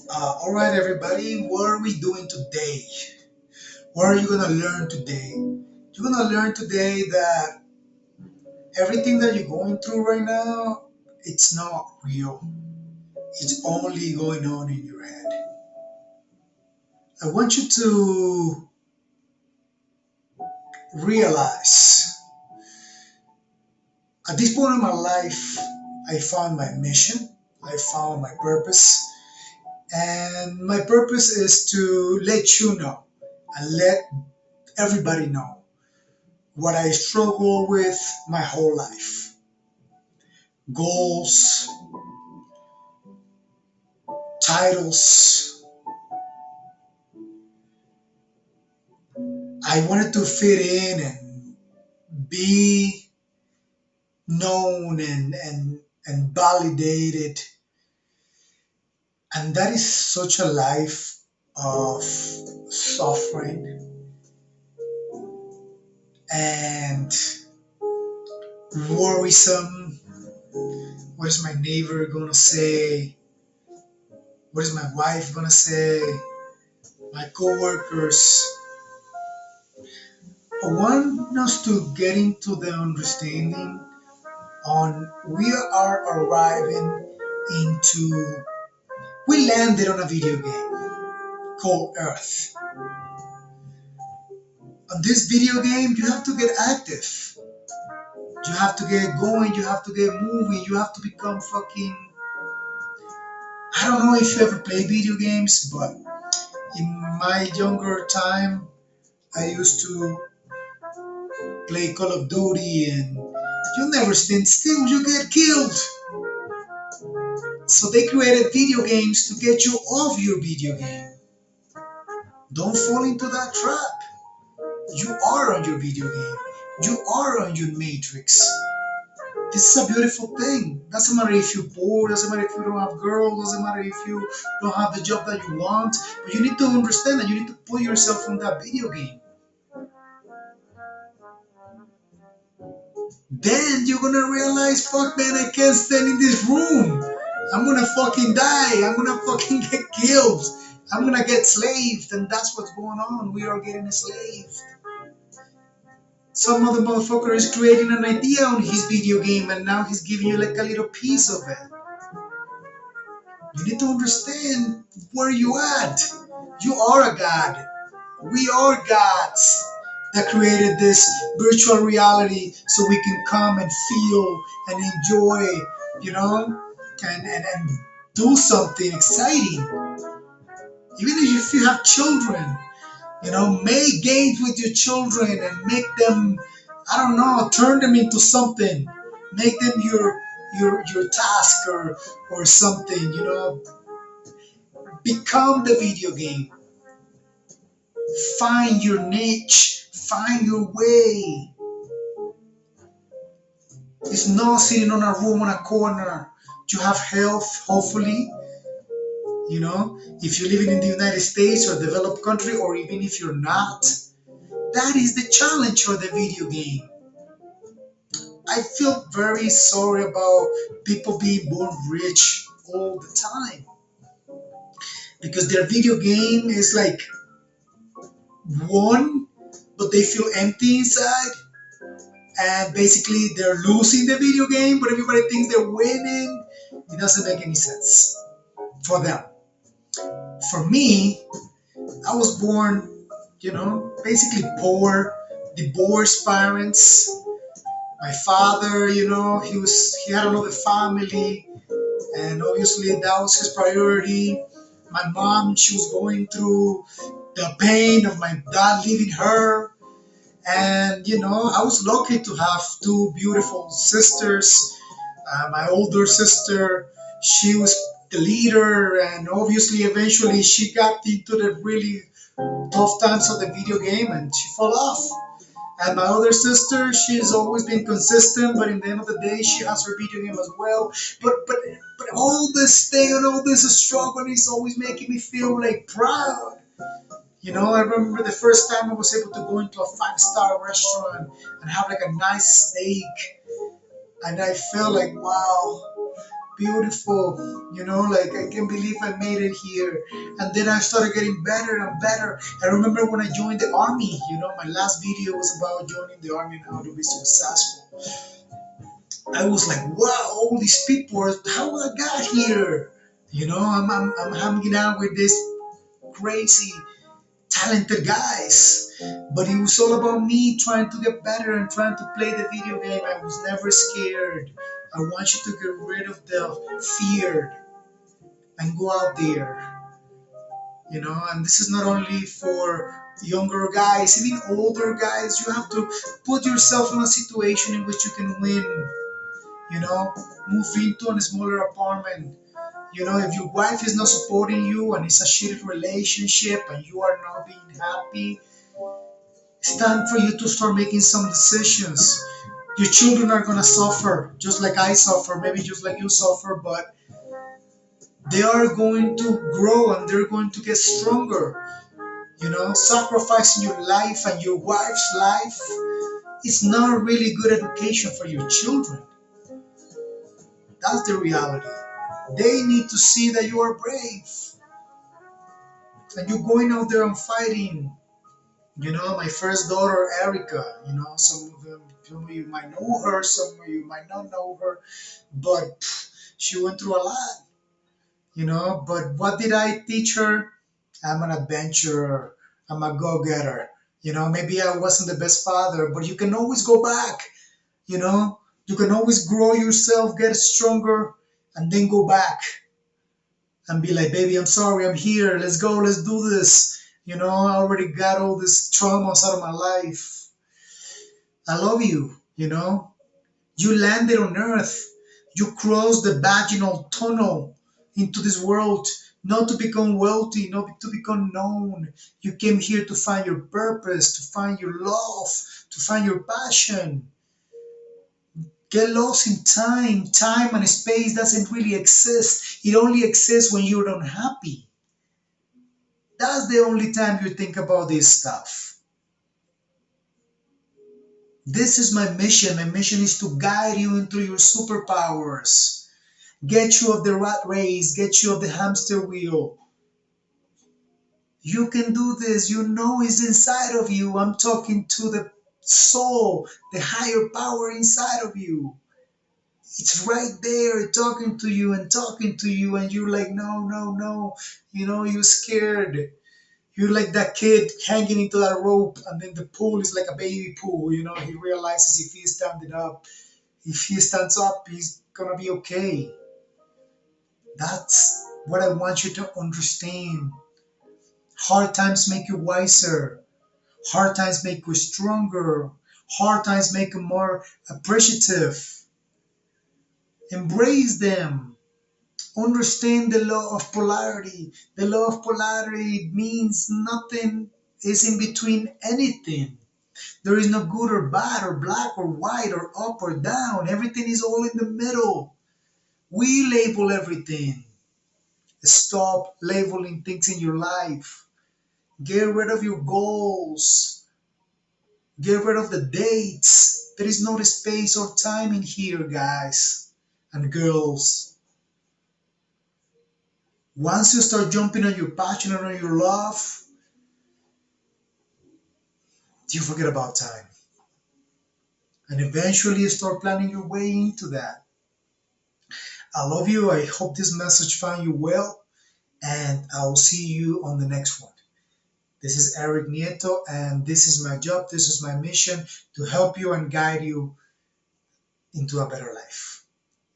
All right, everybody, what are we doing today? What are you going to learn today? You're going to learn today that everything that you're going through right now, it's not real. It's only going on in your head. I want you to realize at this point in my life, I found my mission, I found my purpose, and my purpose is to let you know and let everybody know what I struggle with my whole life. Goals, titles. I wanted to fit in and be known and validated. And that is such a life of suffering and worrisome. What is my neighbor gonna say? What is my wife gonna say? My coworkers. I want us to get into the understanding on we are arriving into we landed on a video game called Earth. On this video game you have to get active. You have to get going, you have to get moving, you have to become fucking I don't know if you ever play video games, but in my younger time I used to play Call of Duty and you never stand still, you get killed. So they created video games to get you off your video game. Don't fall into that trap. You are on your video game. You are on your matrix. This is a beautiful thing. Doesn't matter if you're poor, doesn't matter if you don't have girls, doesn't matter if you don't have the job that you want, but you need to understand that you need to put yourself on that video game. Then you're gonna realize, fuck man, I can't stand in this room. I'm gonna fucking die. I'm gonna fucking get killed. I'm gonna get slaved, and that's what's going on. We are getting enslaved. Some other motherfucker is creating an idea on his video game, and now he's giving you like a little piece of it. You need to understand where you at. You are a god. We are gods that created this virtual reality so we can come and feel and enjoy, you know, and do something exciting. Even if you have children, make games with your children and make them, I don't know, turn them into something. Make them your task or something. Become the video game. Find your niche. Find your way. It's not sitting on a room on a corner. You have health, hopefully. If you're living in the United States or a developed country, or even if you're not, that is the challenge for the video game. I feel very sorry about people being born rich all the time because their video game is like one, but they feel empty inside. And basically, they're losing the video game, but everybody thinks they're winning. It doesn't make any sense for them. For me, I was born, basically poor, divorced parents. My father, he had another family, and obviously that was his priority. My mom, she was going through the pain of my dad leaving her. And I was lucky to have two beautiful sisters. My older sister, she was the leader, and obviously eventually she got into the really tough times of the video game and she fell off. And my other sister, she's always been consistent, but in the end of the day, she has her video game as well. But all this thing and all this struggle is always making me feel like proud. I remember the first time I was able to go into a five-star restaurant and have like a nice steak, and I felt like, wow, beautiful, like I can't believe I made it here. And then I started getting better and better. I remember when I joined the army, my last video was about joining the army and how to be successful. I was like, wow, all these people, how I got here? I'm hanging out with these crazy, talented guys. But it was all about me trying to get better and trying to play the video game. I was never scared. I want you to get rid of the fear and go out there. And this is not only for younger guys, even older guys. You have to put yourself in a situation in which you can win. Move into a smaller apartment. If your wife is not supporting you and it's a shitty relationship and you are not being happy, it's time for you to start making some decisions. Your children are gonna suffer, just like I suffer, maybe just like you suffer, but they are going to grow and they're going to get stronger. Sacrificing your life and your wife's life is not a really good education for your children. That's the reality. They need to see that you are brave and you're going out there and fighting. My first daughter, Erica, some of you might know her, some of you might not know her, but she went through a lot. But what did I teach her? I'm an adventurer. I'm a go-getter. Maybe I wasn't the best father, but you can always go back. You know, you can always grow yourself, get stronger, and then go back and be like, baby, I'm sorry, I'm here. Let's go, let's do this. I already got all these traumas out of my life. I love you, You landed on Earth. You crossed the vaginal tunnel into this world, not to become wealthy, not to become known. You came here to find your purpose, to find your love, to find your passion. Get lost in time. Time and space doesn't really exist. It only exists when you're unhappy. That's the only time you think about this stuff. This is my mission. My mission is to guide you into your superpowers. Get you off the rat race. Get you off the hamster wheel. You can do this. It's inside of you. I'm talking to the soul, the higher power inside of you. It's right there talking to you, and you're like, no, no, no. You're scared. You're like that kid hanging into that rope, and then the pool is like a baby pool. He realizes if he stands up, he's gonna be okay. That's what I want you to understand. Hard times make you wiser. Hard times make you stronger. Hard times make you more appreciative. Embrace them. Understand the law of polarity. The law of polarity means nothing is in between anything. There is no good or bad or black or white or up or down. Everything is all in the middle. We label everything. Stop labeling things in your life. Get rid of your goals. Get rid of the dates. There is no space or time in here, guys and girls. Once you start jumping on your passion and on your love, you forget about time. And eventually you start planning your way into that. I love you. I hope this message found you well. And I'll see you on the next one. This is Eric Nieto, and this is my job. This is my mission to help you and guide you into a better life,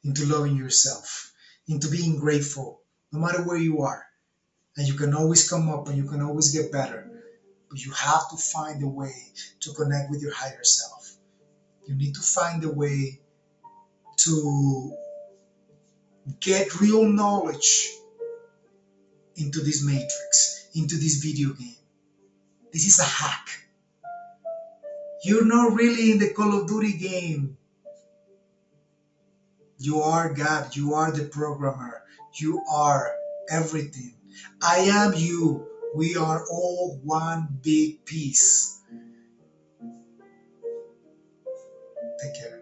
into loving yourself, into being grateful, no matter where you are. And you can always come up and you can always get better. But you have to find a way to connect with your higher self. You need to find a way to get real knowledge into this matrix, into this video game. This is a hack. You're not really in the Call of Duty game. You are God. You are the programmer. You are everything. I am you. We are all one big piece. Take care.